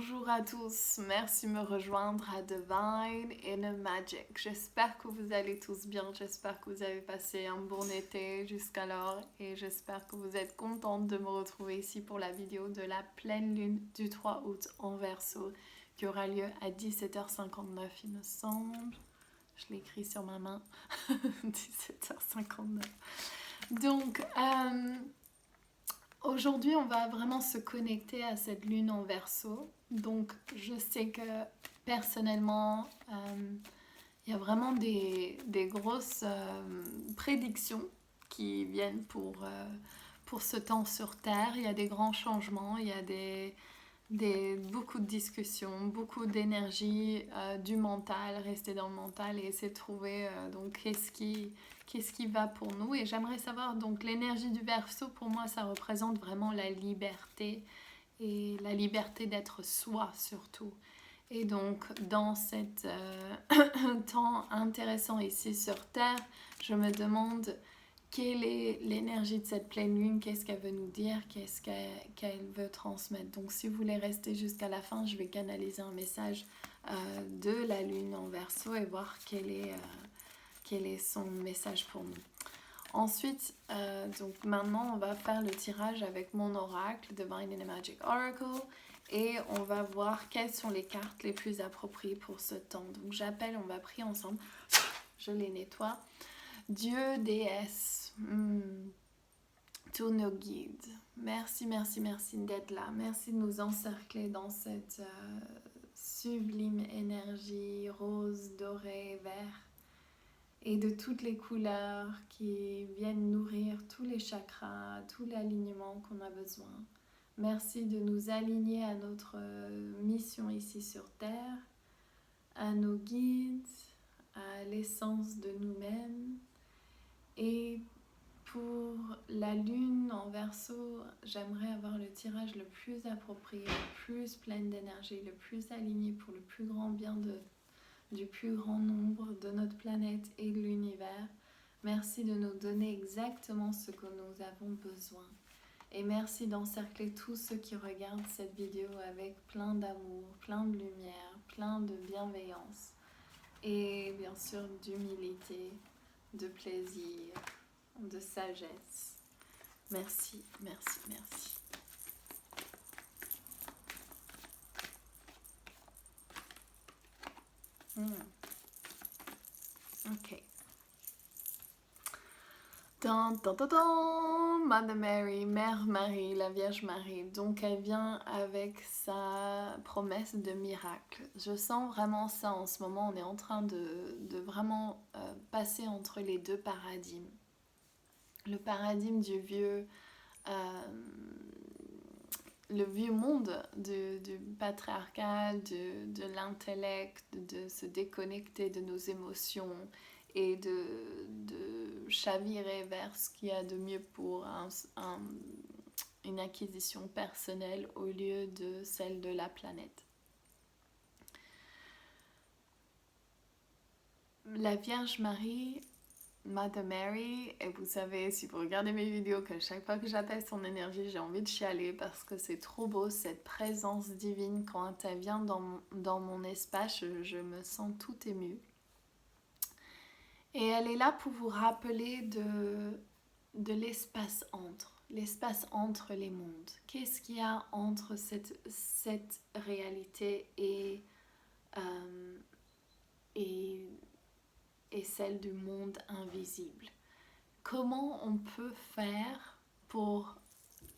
Bonjour à tous, merci de me rejoindre à Divine Inner Magic. J'espère que vous allez tous bien, j'espère que vous avez passé un bon été jusqu'alors et j'espère que vous êtes contente de me retrouver ici pour la vidéo de la pleine lune du 3 août en Verseau qui aura lieu à 17h59 il me semble. Je l'ai écrit sur ma main, 17h59. Donc, aujourd'hui, on va vraiment se connecter à cette lune en Verseau. Donc, je sais que personnellement, il y a vraiment des grosses prédictions qui viennent pour ce temps sur Terre. Il y a des grands changements, il y a beaucoup de discussions, beaucoup d'énergie, du mental, rester dans le mental et essayer de trouver donc qu'est-ce qui va pour nous. Et j'aimerais savoir, donc l'énergie du Verseau, pour moi, ça représente vraiment la liberté et la liberté d'être soi surtout. Et donc, dans cet temps intéressant ici sur Terre, je me demande quelle est l'énergie de cette pleine lune, qu'est-ce qu'elle veut nous dire, qu'est-ce qu'elle veut transmettre. Donc, si vous voulez rester jusqu'à la fin, je vais canaliser un message de la lune en Verseau et voir quel est son message pour nous. Ensuite, donc maintenant, on va faire le tirage avec mon oracle, Divine Inner Magic Oracle, et on va voir quelles sont les cartes les plus appropriées pour ce temps. Donc j'appelle, on va prier ensemble, je les nettoie. Dieu, déesse, tous nos guides, merci, merci, merci d'être là. Merci de nous encercler dans cette sublime énergie rose, dorée, vert. Et de toutes les couleurs qui viennent nourrir tous les chakras, tout l'alignement qu'on a besoin. Merci de nous aligner à notre mission ici sur Terre, à nos guides, à l'essence de nous-mêmes. Et pour la lune en Verseau, j'aimerais avoir le tirage le plus approprié, le plus plein d'énergie, le plus aligné pour le plus grand bien du plus grand nombre de notre planète et de l'univers. Merci de nous donner exactement ce que nous avons besoin. Et merci d'encercler tous ceux qui regardent cette vidéo avec plein d'amour, plein de lumière, plein de bienveillance et bien sûr d'humilité, de plaisir, de sagesse. Merci, merci, merci. Ok. Mother Mary, Mère Marie, la Vierge Marie. Donc elle vient avec sa promesse de miracle. Je sens vraiment ça en ce moment. On est en train de vraiment passer entre les deux paradigmes. Le paradigme du le vieux monde du patriarcal, de l'intellect, de se déconnecter de nos émotions et de chavirer vers ce qu'il y a de mieux pour une acquisition personnelle au lieu de celle de la planète. La Vierge Marie, Mother Mary, et vous savez, si vous regardez mes vidéos, que chaque fois que j'appelle son énergie, j'ai envie de chialer parce que c'est trop beau, cette présence divine, quand elle vient dans mon espace, je me sens tout émue. Et elle est là pour vous rappeler de l'espace entre les mondes. Qu'est-ce qu'il y a entre cette réalité et celle du monde invisible? Comment on peut faire pour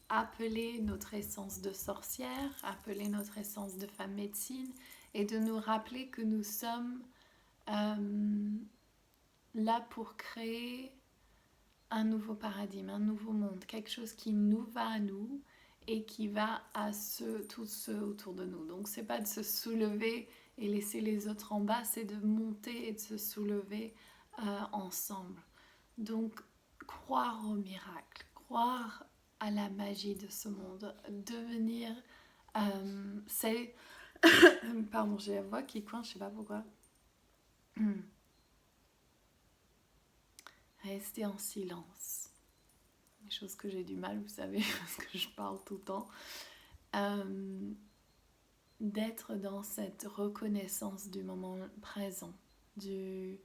appeler notre essence de sorcière, appeler notre essence de femme médecine et de nous rappeler que nous sommes là pour créer un nouveau paradigme, un nouveau monde, quelque chose qui nous va à nous et qui va à tous ceux autour de nous. Donc c'est pas de se soulever et laisser les autres en bas, c'est de monter et de se soulever ensemble. Donc croire au miracle, croire à la magie de ce monde, devenir c'est pardon, j'ai la voix qui coince, je sais pas pourquoi. Rester en silence. Des choses que j'ai du mal, vous savez, parce que je parle tout le temps. d'être dans cette reconnaissance du moment présent, du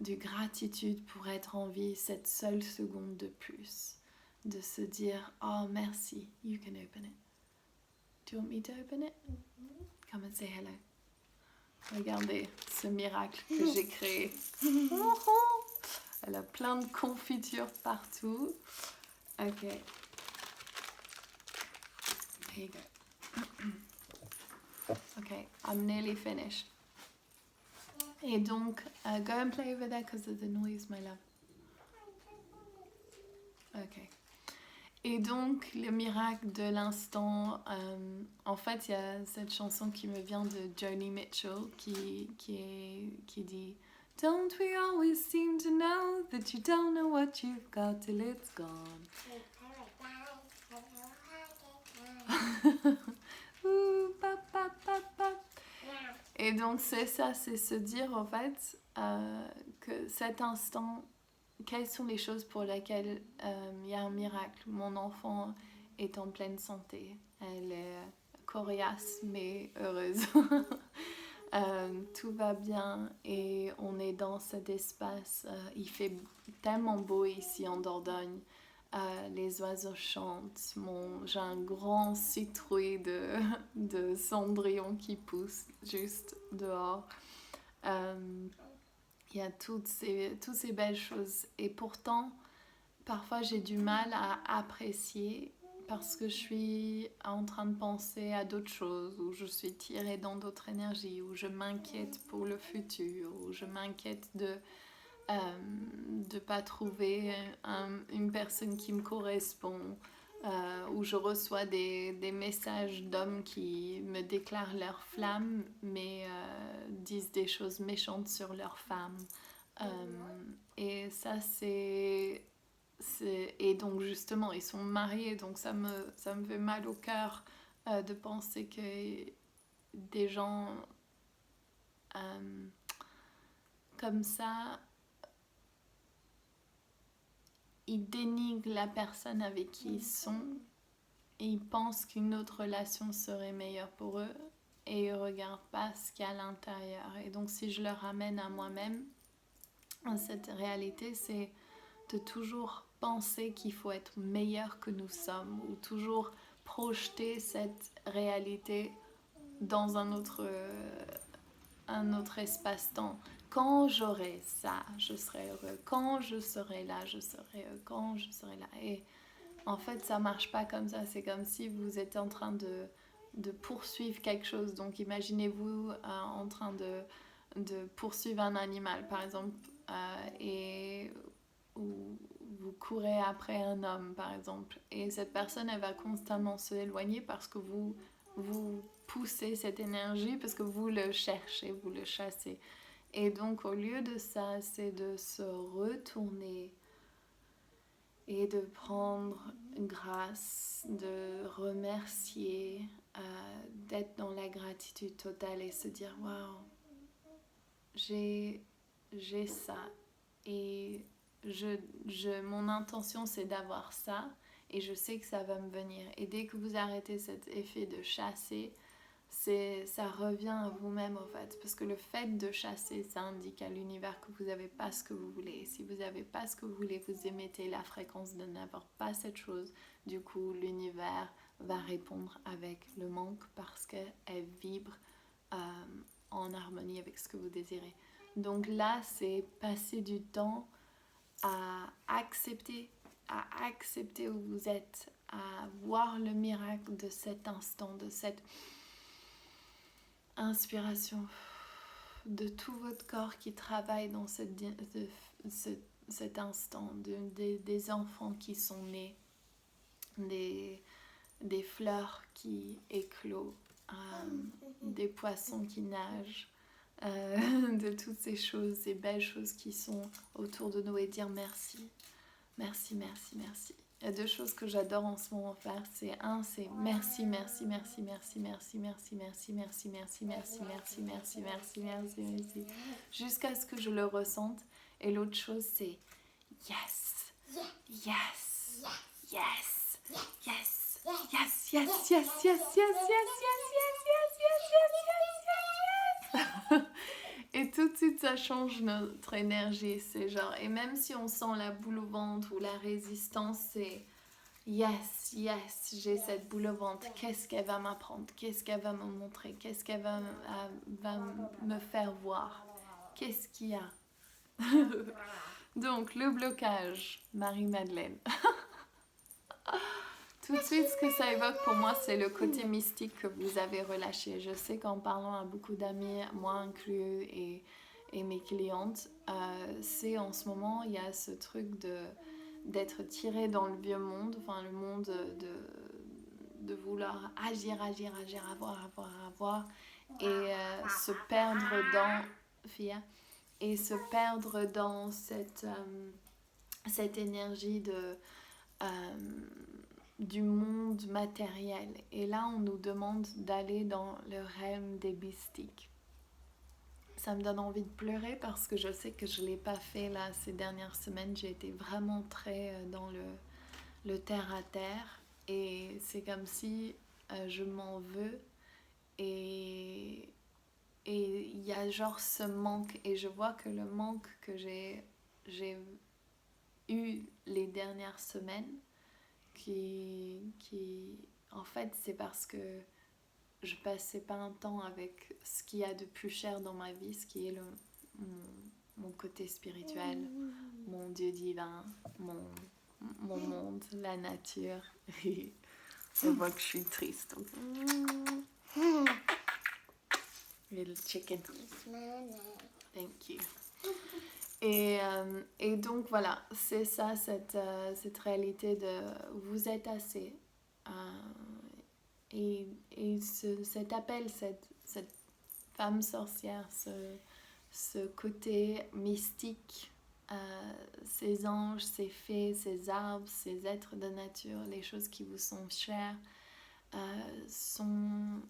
gratitude pour être en vie cette seule seconde de plus, de se dire oh merci, you can open it. Do you want me to open it? Come and say hello. Regardez ce miracle que j'ai créé. Elle a plein de confitures partout. Ok. Here you go. Okay, I'm nearly finished. Et donc, go and play over there because of the noise, my love. Ok. Et donc, le miracle de l'instant, en fait, il y a cette chanson qui me vient de Joni Mitchell qui dit Don't we always seem to know that you don't know what you've got till it's gone. Ouh, pap, pap, pap, pap. Et donc c'est ça, c'est se dire en fait que cet instant, quelles sont les choses pour lesquelles il y a un miracle. Mon enfant est en pleine santé, elle est coriace mais heureuse. Tout va bien et on est dans cet espace. Il fait tellement beau ici en Dordogne. Les oiseaux chantent. J'ai un grand citrouille de cendrillon qui pousse juste dehors. Il y a toutes ces belles choses. Et pourtant, parfois j'ai du mal à apprécier parce que je suis en train de penser à d'autres choses, ou je suis tirée dans d'autres énergies, ou je m'inquiète pour le futur, ou je m'inquiète de pas trouver une personne qui me correspond, où je reçois des messages d'hommes qui me déclarent leur flamme mais disent des choses méchantes sur leur femme. Et ça et donc justement ils sont mariés, donc ça me fait mal au cœur de penser que des gens comme ça, ils dénigrent la personne avec qui ils sont et ils pensent qu'une autre relation serait meilleure pour eux et ils ne regardent pas ce qu'il y a à l'intérieur. Et donc si je le ramène à moi-même, cette réalité, c'est de toujours penser qu'il faut être meilleur que nous sommes, ou toujours projeter cette réalité dans un autre espace-temps. Quand j'aurai ça, je serai heureux. Quand je serai là, je serai heureux. Quand je serai là. Et en fait, ça marche pas comme ça. C'est comme si vous êtes en train de poursuivre quelque chose. Donc, imaginez-vous en train de poursuivre un animal, par exemple, et vous courez après un homme, par exemple. Et cette personne, elle va constamment s'éloigner parce que vous poussez cette énergie, parce que vous le cherchez, vous le chassez. Et donc, au lieu de ça, c'est de se retourner et de prendre grâce, de remercier, d'être dans la gratitude totale et se dire « Waouh, j'ai ça. » Et mon intention, c'est d'avoir ça et je sais que ça va me venir. Et dès que vous arrêtez cet effet de chasser, ça revient à vous-même en fait, parce que le fait de chasser, ça indique à l'univers que vous n'avez pas ce que vous voulez. Et si vous n'avez pas ce que vous voulez, vous émettez la fréquence de n'avoir pas cette chose. Du coup, l'univers va répondre avec le manque parce qu'elle vibre en harmonie avec ce que vous désirez. Donc là, c'est passer du temps à accepter où vous êtes, à voir le miracle de cet instant, de cette inspiration, de tout votre corps qui travaille dans cet instant, des enfants qui sont nés, des fleurs qui éclosent, des poissons qui nagent, de toutes ces choses, ces belles choses qui sont autour de nous, et dire merci, merci, merci, merci. Il y a deux choses que j'adore en ce moment faire, c'est merci, merci, merci, merci, merci, merci, merci, merci, merci, merci, merci, merci, merci, merci, merci, jusqu'à ce que je le ressente. Et l'autre chose, c'est yes, yes, yes, yes, Yes, yes, yes, yes, yes, yes, yes, yes, yes, yes, yes, yes, yes, yes. Et tout de suite, ça change notre énergie. C'est genre, et même si on sent la boule au ventre ou la résistance, c'est yes, yes, j'ai cette boule au ventre. Qu'est-ce qu'elle va m'apprendre? Qu'est-ce qu'elle va me montrer? Qu'est-ce qu'elle va me faire voir? Qu'est-ce qu'il y a? Donc, le blocage, Marie-Madeleine. Tout de suite, ce que ça évoque pour moi, c'est le côté mystique que vous avez relâché. Je sais qu'en parlant à beaucoup d'amis, moi inclus, et mes clientes, c'est en ce moment, il y a ce truc d'être tiré dans le vieux monde, enfin le monde de vouloir agir, agir, agir, avoir, et se perdre dans... Fia, et se perdre dans cette énergie du monde matériel. Et là, on nous demande d'aller dans le realm des mystiques. Ça me donne envie de pleurer parce que je sais que je ne l'ai pas fait là ces dernières semaines. J'ai été vraiment très dans le terre à terre. Et c'est comme si je m'en veux. Et il y a genre ce manque. Et je vois que le manque que j'ai eu les dernières semaines, qui en fait c'est parce que je passais pas un temps avec ce qu'il y a de plus cher dans ma vie, ce qui est mon côté spirituel, mon Dieu divin, mon monde, la nature. Je vois que je suis triste. Et le chicken. Thank you. Et donc voilà, c'est ça, cette réalité de vous êtes assez. Et cet appel, cette femme sorcière, ce côté mystique, ces anges, ces fées, ces arbres, ces êtres de nature, les choses qui vous sont chères, sont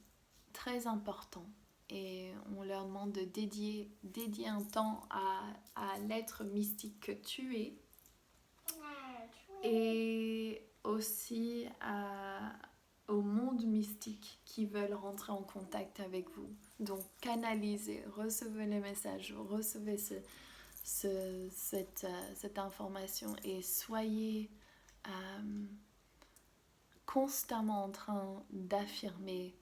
très importants. Et on leur demande de dédier un temps à l'être mystique que tu es, et aussi au monde mystique qui veulent rentrer en contact avec vous. Donc canalisez, recevez les messages, recevez cette information, et soyez constamment en train d'affirmer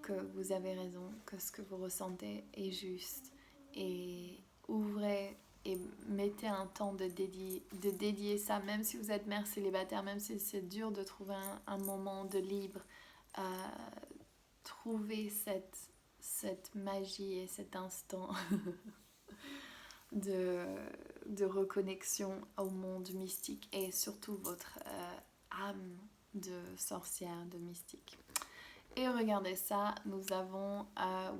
que vous avez raison, que ce que vous ressentez est juste, et ouvrez et mettez un temps de dédier ça, même si vous êtes mère célibataire, même si c'est dur de trouver un moment de libre, trouvez cette magie et cet instant de reconnexion au monde mystique, et surtout votre âme de sorcière, de mystique. Et regardez ça, nous avons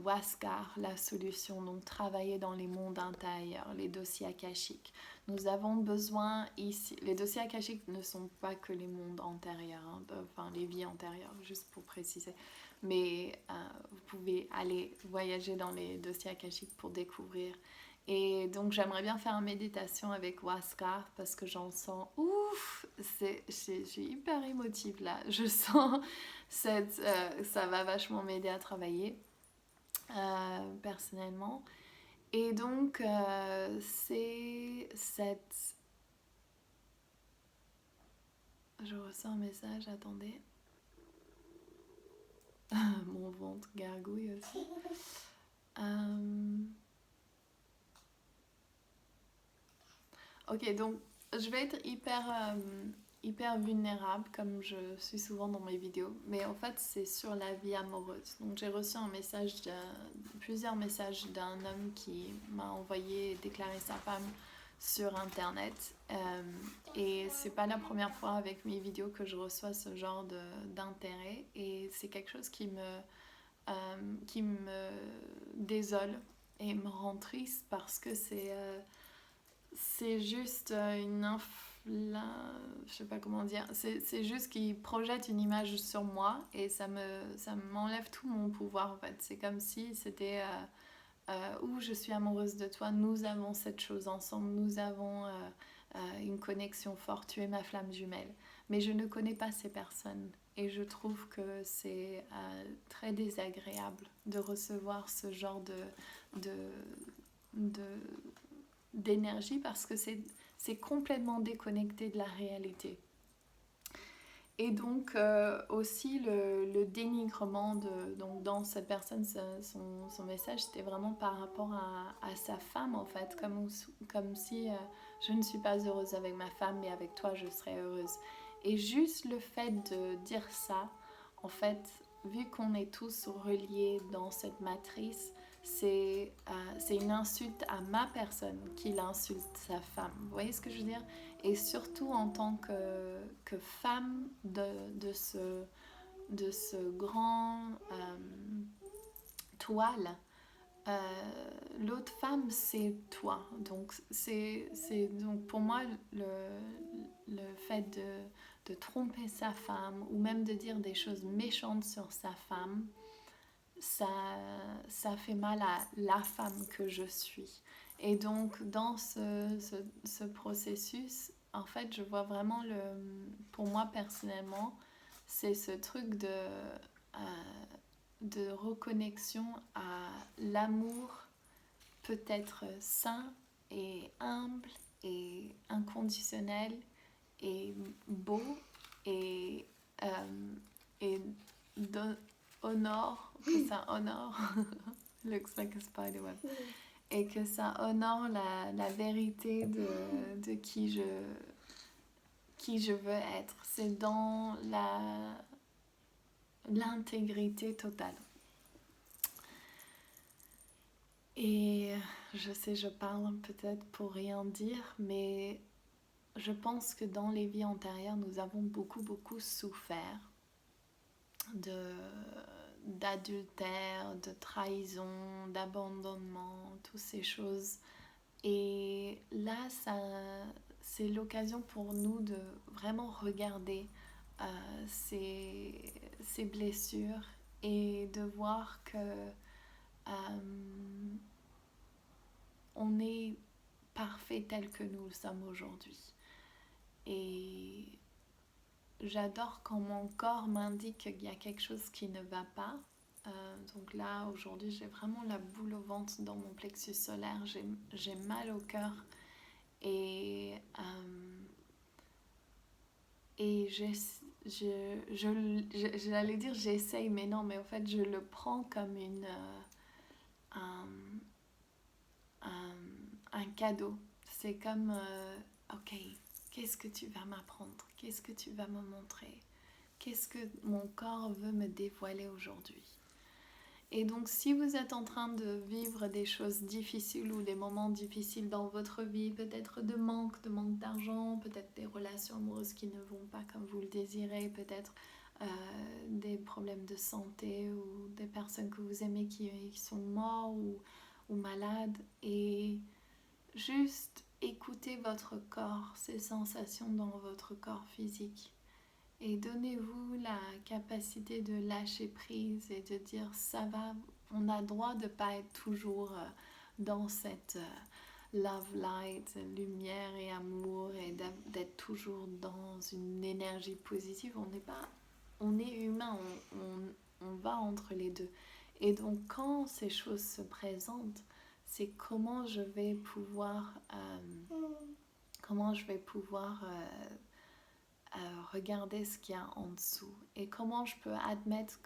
Huascar, la solution, donc travailler dans les mondes intérieurs, les dossiers akashiques. Nous avons besoin ici, les dossiers akashiques ne sont pas que les mondes antérieurs, hein, enfin les vies antérieures, juste pour préciser. Mais vous pouvez aller voyager dans les dossiers akashiques pour découvrir. Et donc j'aimerais bien faire une méditation avec Huascar parce que j'en sens ouf, je suis hyper émotive là, je sens ça va vachement m'aider à travailler personnellement. Et donc c'est cette... Je reçois un message, attendez. Mon ventre gargouille aussi. Ok, donc je vais être hyper vulnérable comme je suis souvent dans mes vidéos, mais en fait c'est sur la vie amoureuse. Donc j'ai reçu plusieurs messages d'un homme qui m'a envoyé déclarer sa femme sur internet, et c'est pas la première fois avec mes vidéos que je reçois ce genre d'intérêt, et c'est quelque chose qui me désole et me rend triste parce que c'est juste je sais pas comment dire, c'est juste qu'il projette une image sur moi, et ça m'enlève tout mon pouvoir en fait. C'est comme si c'était je suis amoureuse de toi, nous avons cette chose ensemble, nous avons une connexion forte, tu es ma flamme jumelle. Mais je ne connais pas ces personnes, Et je trouve que c'est très désagréable de recevoir ce genre de, d'énergie parce que c'est complètement déconnecté de la réalité. Et donc aussi le dénigrement donc dans cette personne, son message c'était vraiment par rapport à sa femme en fait, comme si je ne suis pas heureuse avec ma femme mais avec toi je serais heureuse. Et juste le fait de dire ça, en fait, vu qu'on est tous reliés dans cette matrice, c'est une insulte à ma personne qu'il insulte sa femme. Vous voyez ce que je veux dire? Et surtout en tant que femme de ce grand toile, l'autre femme c'est toi. Donc, donc pour moi le fait de tromper sa femme ou même de dire des choses méchantes sur sa femme, ça fait mal à la femme que je suis. Et donc dans ce processus, en fait, je vois vraiment pour moi personnellement, c'est ce truc de reconnexion à l'amour peut-être sain et humble et inconditionnel et beau et, et honore, que ça honore looks like a spider web, et que ça honore la vérité de qui je veux être. C'est dans l'intégrité totale. Et je sais, je parle peut-être pour rien dire, mais je pense que dans les vies antérieures, nous avons beaucoup souffert d'adultère, de trahison, d'abandonnement, toutes ces choses. Et là, c'est l'occasion pour nous de vraiment regarder ces blessures et de voir que on est parfait tel que nous le sommes aujourd'hui. Et j'adore quand mon corps m'indique qu'il y a quelque chose qui ne va pas. Donc là, aujourd'hui, j'ai vraiment la boule au ventre dans mon plexus solaire. J'ai mal au cœur. Et j'allais dire j'essaye, mais non, mais en fait, je le prends comme un cadeau. C'est comme, ok, qu'est-ce que tu vas m'apprendre? Qu'est-ce que tu vas me montrer? Qu'est-ce que mon corps veut me dévoiler aujourd'hui? Et donc, si vous êtes en train de vivre des choses difficiles ou des moments difficiles dans votre vie, peut-être de manque d'argent, peut-être des relations amoureuses qui ne vont pas comme vous le désirez, peut-être des problèmes de santé ou des personnes que vous aimez qui sont morts ou malades, et juste écoutez votre corps, ces sensations dans votre corps physique. Et donnez-vous la capacité de lâcher prise et de dire ça va, on a le droit de ne pas être toujours dans cette love light, lumière et amour, et d'être toujours dans une énergie positive. On est humain, on va entre les deux. Et donc quand ces choses se présentent, c'est comment je vais pouvoir regarder ce qu'il y a en dessous et comment je peux admettre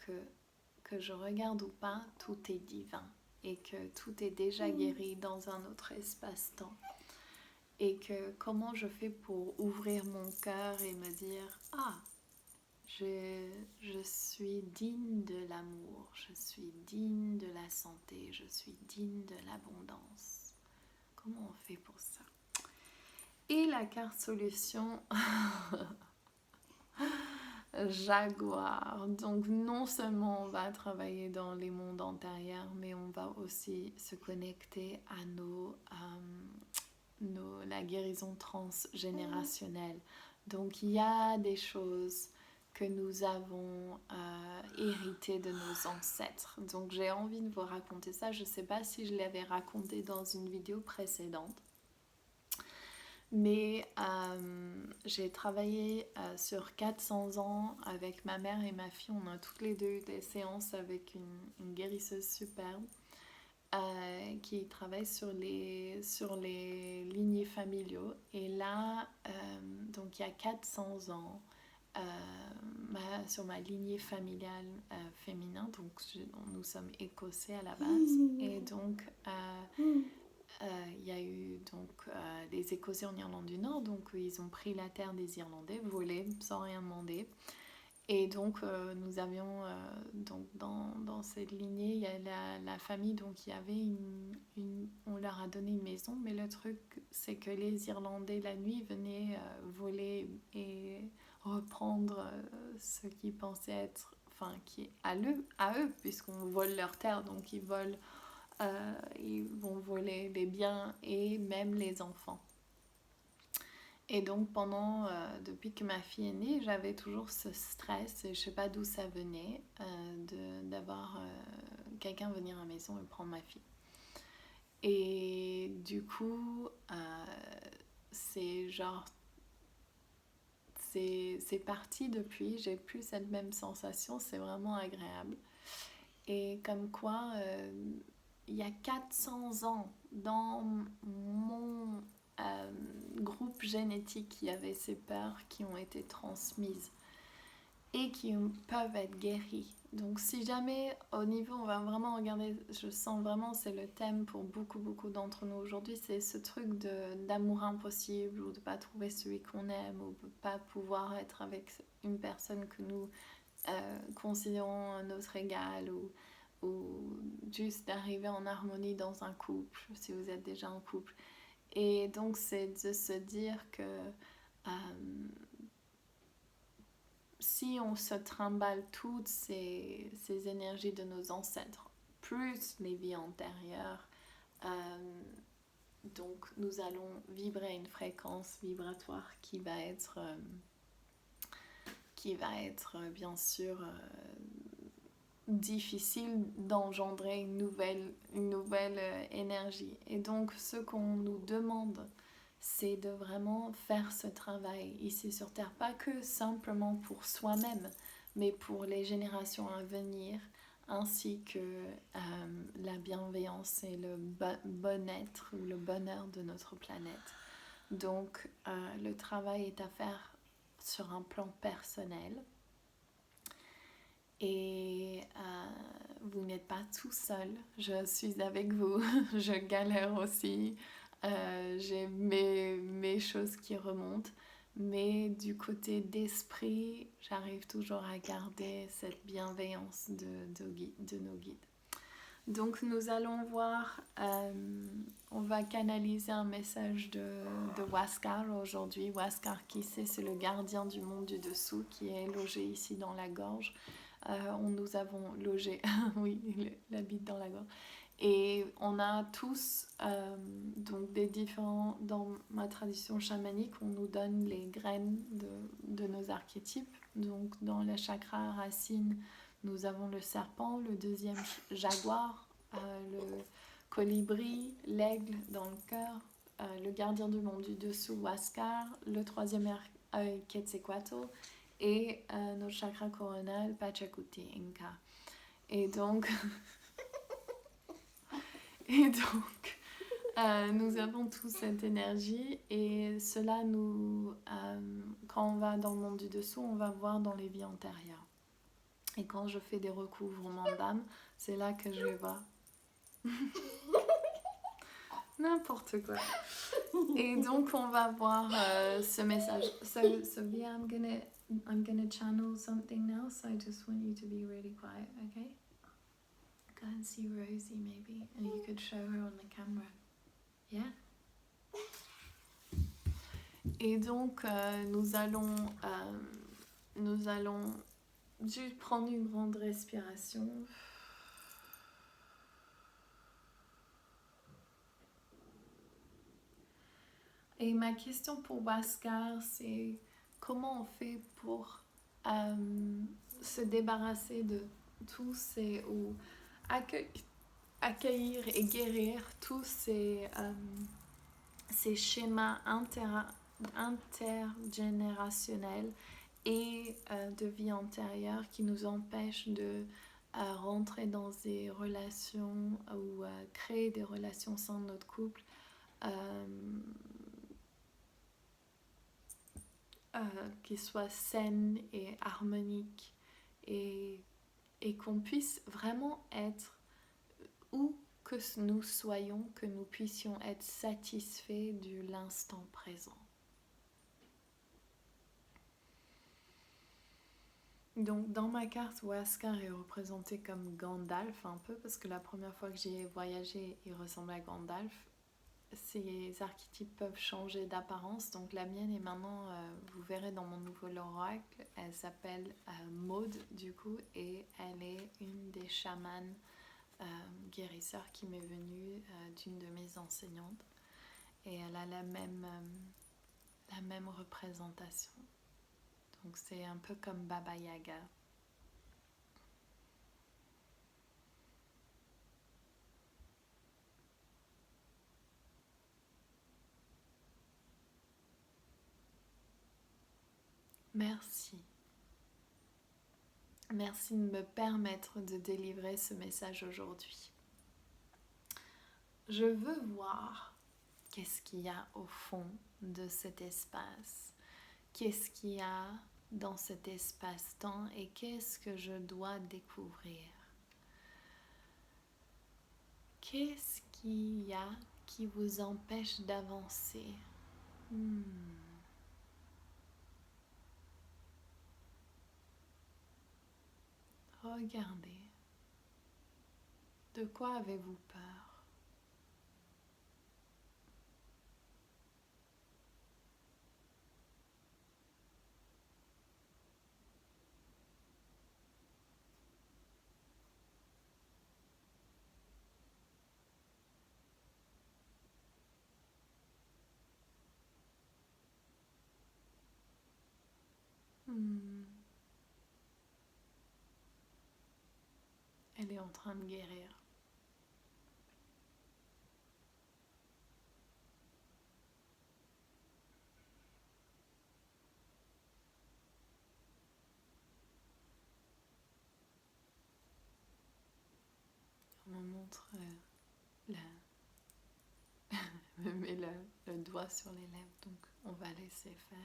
que je regarde ou pas, tout est divin et que tout est déjà guéri dans un autre espace-temps, et que comment je fais pour ouvrir mon cœur et me dire je suis digne de l'amour, je suis digne de la santé, je suis digne de l'abondance. Comment on fait pour ça? Et la carte solution Jaguar. Donc non seulement on va travailler dans les mondes antérieurs, mais on va aussi se connecter à la guérison transgénérationnelle. Donc il y a des choses que nous avons héritées de nos ancêtres. Donc j'ai envie de vous raconter ça. Je ne sais pas si je l'avais raconté dans une vidéo précédente. Mais j'ai travaillé sur 400 ans avec ma mère et ma fille. On a toutes les deux eu des séances avec une guérisseuse superbe qui travaille sur les lignées familiaux. Et là, donc il y a 400 ans, sur ma lignée familiale féminin, donc nous sommes écossais à la base. Et donc, il y a eu donc, les Écossais en Irlande du Nord, donc ils ont pris la terre des Irlandais, volé sans rien demander. Et donc nous avions, donc dans cette lignée, il y a la famille, donc il y avait on leur a donné une maison, mais le truc c'est que les Irlandais la nuit venaient voler et reprendre ce qu'ils pensaient être, enfin qui est à eux puisqu'on vole leur terre, donc ils vont voler les biens et même les enfants. Et donc depuis que ma fille est née, j'avais toujours ce stress, et je sais pas d'où ça venait, d'avoir quelqu'un venir à la maison et prendre ma fille. Et du coup, c'est genre, c'est parti depuis, j'ai plus cette même sensation, c'est vraiment agréable. Et comme quoi, il y a 400 ans, dans mon groupe génétique, il y avait ces peurs qui ont été transmises et qui peuvent être guéries. Donc si jamais au niveau, on va vraiment regarder, je sens vraiment c'est le thème pour beaucoup d'entre nous aujourd'hui, c'est ce truc d'amour impossible, ou de ne pas trouver celui qu'on aime, ou de ne pas pouvoir être avec une personne que nous considérons notre égal, ou juste d'arriver en harmonie dans un couple, si vous êtes déjà en couple. Et donc c'est de se dire que si on se trimballe toutes ces énergies de nos ancêtres, plus les vies antérieures, donc nous allons vibrer une fréquence vibratoire qui va être bien sûr difficile d'engendrer une nouvelle énergie. Et donc ce qu'on nous demande, c'est de vraiment faire ce travail ici sur Terre, pas que simplement pour soi-même, mais pour les générations à venir, ainsi que la bienveillance et le bon-être ou le bonheur de notre planète. Donc le travail est à faire sur un plan personnel. Et vous n'êtes pas tout seul, je suis avec vous, je galère aussi, j'ai mes choses qui remontent, mais du côté d'esprit, j'arrive toujours à garder cette bienveillance de nos guides. Donc nous allons voir, on va canaliser un message de Huascar aujourd'hui. Huascar, qui c'est le gardien du monde du dessous qui est logé ici dans la gorge. Nous avons logé, oui, la bite dans la gorge. Et on a tous, donc des différents, dans ma tradition chamanique, on nous donne les graines de nos archétypes. Donc dans la chakra racine, nous avons le serpent, le deuxième jaguar, le colibri, l'aigle dans le cœur, le gardien du monde du dessous, Huascar, le troisième Quetzalcoatl, et notre chakra coronal, Pachacuti Inca. Et donc, nous avons tous cette énergie, et cela quand on va dans le monde du dessous, on va voir dans les vies antérieures. Et quand je fais des recouvrements d'âme, c'est là que je vais voir. N'importe quoi. Et donc on va voir ce message. So yeah, I'm gonna channel something now, so I just want you to be really quiet, okay? Go and see Rosie maybe, and you could show her on the camera. Yeah? Et donc nous allons juste prendre une grande respiration. Et ma question pour Huascar, c'est comment on fait pour se débarrasser de tous ces, ou accueillir et guérir tous ces ces schémas intergénérationnels et de vie antérieure qui nous empêchent de rentrer dans des relations ou créer des relations au sein de notre couple euh, qui soient saines et harmoniques et, et qu'on puisse vraiment être où que nous soyons, que nous puissions être satisfaits de l'instant présent. Donc dans ma carte, Huascar est représenté comme Gandalf un peu, parce que la première fois que j'ai voyagé, il ressemblait à Gandalf. Ces archétypes peuvent changer d'apparence, donc la mienne est maintenant, vous verrez dans mon nouveau oracle, elle s'appelle Maud du coup, et elle est une des chamanes guérisseurs qui m'est venue d'une de mes enseignantes, et elle a la même représentation. Donc c'est un peu comme Baba Yaga. Merci. Merci de me permettre de délivrer ce message aujourd'hui. Je veux voir qu'est-ce qu'il y a au fond de cet espace. Qu'est-ce qu'il y a dans cet espace-temps et qu'est-ce que je dois découvrir? Qu'est-ce qu'il y a qui vous empêche d'avancer? Regardez. De quoi avez-vous peur? Elle est en train de guérir. On me montre me met le doigt sur les lèvres, donc on va laisser faire.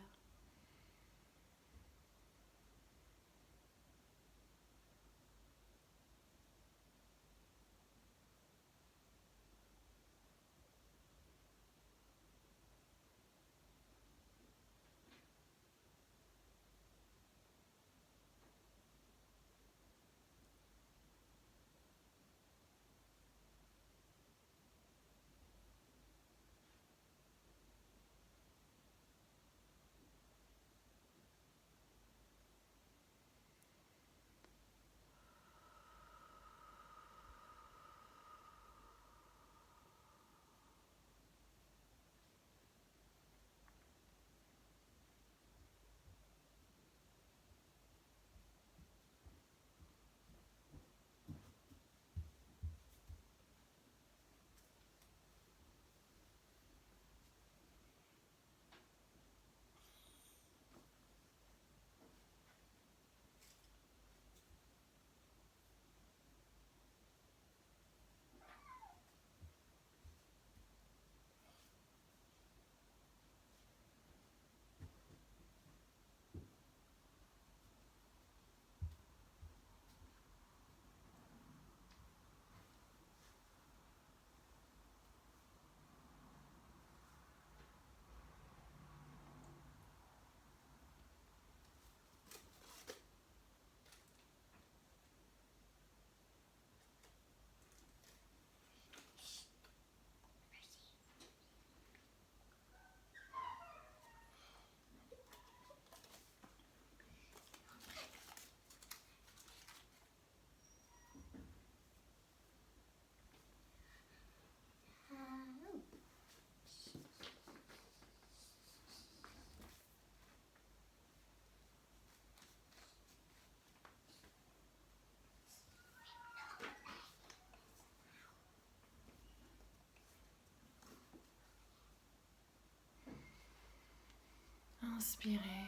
Inspirez.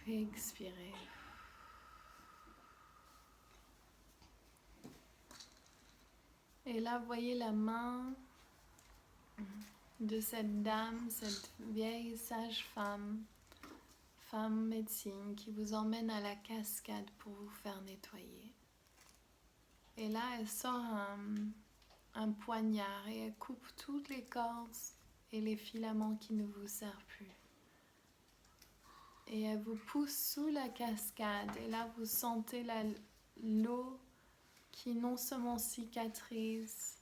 Expirez. Et là, voyez la main de cette dame, cette vieille sage-femme, femme médecine, qui vous emmène à la cascade pour vous faire nettoyer. Et là, elle sort un poignard et elle coupe toutes les cordes et les filaments qui ne vous servent plus. Et elle vous pousse sous la cascade. Et là, vous sentez l'eau qui non seulement cicatrise,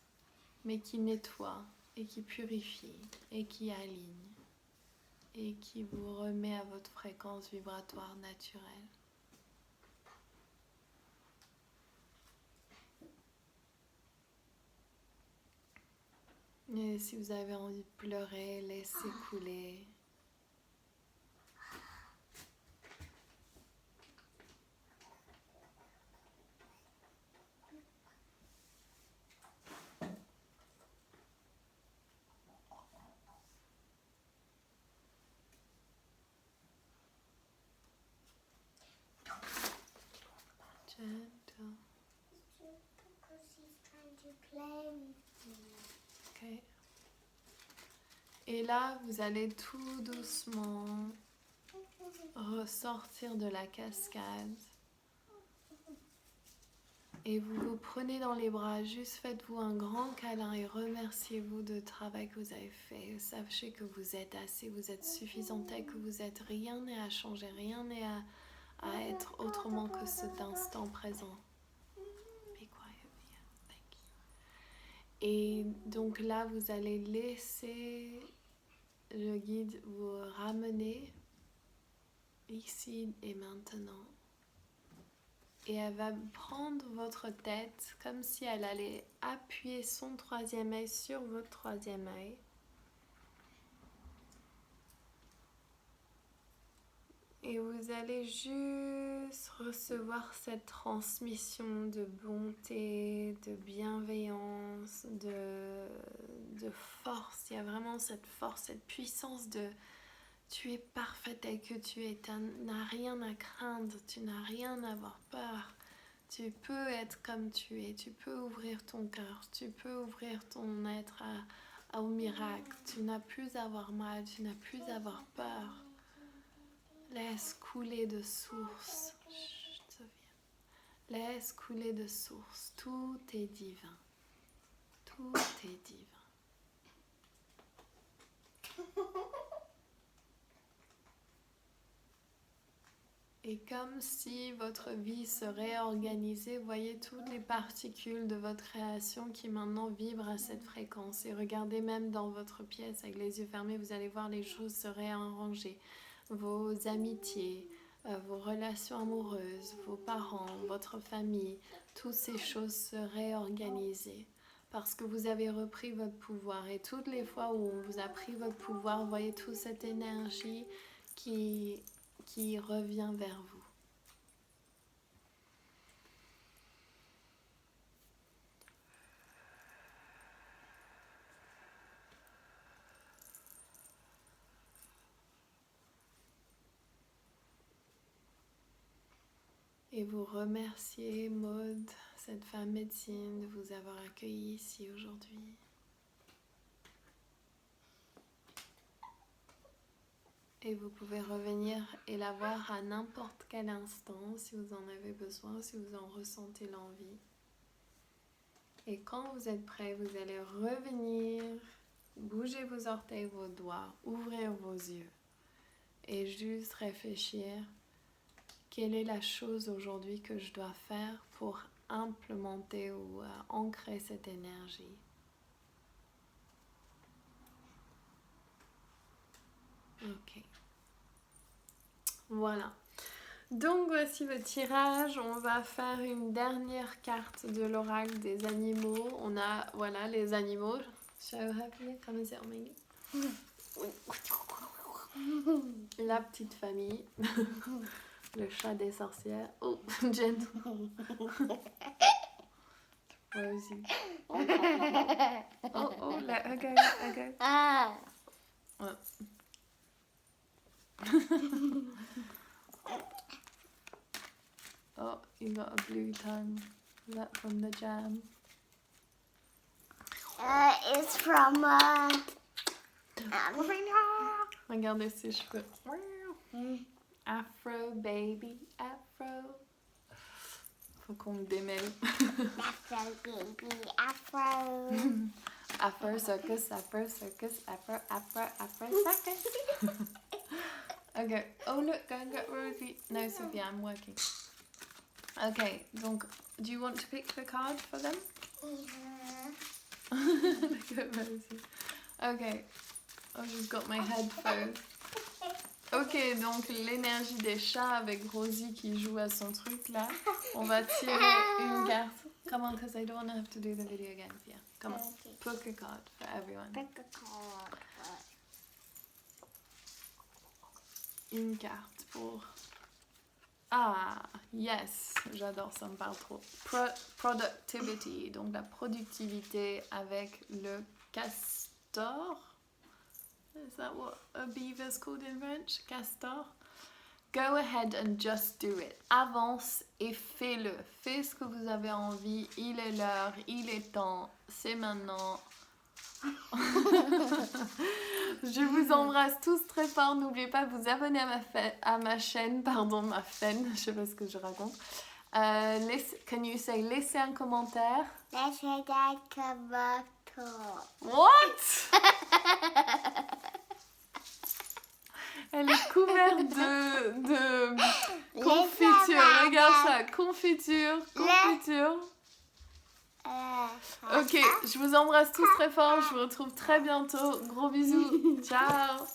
mais qui nettoie et qui purifie et qui aligne et qui vous remet à votre fréquence vibratoire naturelle. Et si vous avez envie de pleurer, laissez couler. Gentle. Because he's trying to play with me. Okay. Et là, vous allez tout doucement ressortir de la cascade. Et vous vous prenez dans les bras, juste faites-vous un grand câlin et remerciez-vous du travail que vous avez fait. Sachez que vous êtes assez, vous êtes suffisant tel que vous êtes. Rien n'est à changer, rien n'est à être autrement que cet instant présent. Be quiet, yeah, thank you. Et donc là, vous allez laisser le guide vous ramener ici et maintenant. Et elle va prendre votre tête comme si elle allait appuyer son troisième œil sur votre troisième œil. Et vous allez juste recevoir cette transmission de bonté, de bienveillance, de force. Il y a vraiment cette force, cette puissance de tu es parfaite et que tu es, tu n'as rien à craindre, tu n'as rien à avoir peur. Tu peux être comme tu es, tu peux ouvrir ton cœur, tu peux ouvrir ton être au miracle. Tu n'as plus à avoir mal, tu n'as plus à avoir peur. Laisse couler de source. Chut, Sophia. Laisse couler de source. Tout est divin. Tout est divin. Et comme si votre vie se réorganisait, voyez toutes les particules de votre création qui maintenant vibrent à cette fréquence. Et regardez même dans votre pièce avec les yeux fermés, vous allez voir les choses se réarranger. Vos amitiés, vos relations amoureuses, vos parents, votre famille, toutes ces choses se réorganiser. Parce que vous avez repris votre pouvoir. Et toutes les fois où on vous a pris votre pouvoir, voyez toute cette énergie qui revient vers vous. Et vous remerciez Maud, cette femme médecine, de vous avoir accueilli ici aujourd'hui. Et vous pouvez revenir et la voir à n'importe quel instant si vous en avez besoin, si vous en ressentez l'envie. Et quand vous êtes prêt, vous allez revenir, bouger vos orteils, vos doigts, ouvrir vos yeux et juste réfléchir. Quelle est la chose aujourd'hui que je dois faire pour implémenter ou ancrer cette énergie? Ok. Voilà. Donc voici votre tirage. On va faire une dernière carte de l'oracle des animaux. On a, voilà, les animaux. La petite famille. Le chat des sorcières. Oh, Jen. Moi aussi. Oh, oh, là, regarde. Ouais. Oh, you got a blue tongue. Is that from the jam? It's from Regardez ses cheveux. Afro, baby, afro. Faut qu'on me démêle. Afro baby, afro. Afro circus, afro circus, afro, afro, afro circus. Okay. Oh look, go and get Rosie. No, Sophia, I'm working. Okay, donc, do you want to pick the card for them? Look at Rosie. Okay. Oh, I've got my headphones. Ok, donc l'énergie des chats avec Rosie qui joue à son truc là. On va tirer une carte. Come on, because I don't want to have to do the video again. Yeah, come on. Okay. Pick a card for everyone. Pick a card. Une carte pour... Ah, yes, j'adore, ça me parle trop. Productivity, donc la productivité avec le castor. Is that what a beaver is called in French? Castor. Go ahead and just do it. Avance et fais-le. Fais ce que vous avez envie. Il est l'heure, il est temps, c'est maintenant. Je vous embrasse tous très fort. N'oubliez pas de vous abonner à ma chaîne. Pardon, ma chaîne. Je sais pas ce que je raconte. Can you say laissez un commentaire? Laissez un commentaire. What? Elle est couverte de confiture. Regarde ça. Confiture. Ok, je vous embrasse tous très fort. Je vous retrouve très bientôt. Gros bisous. Ciao.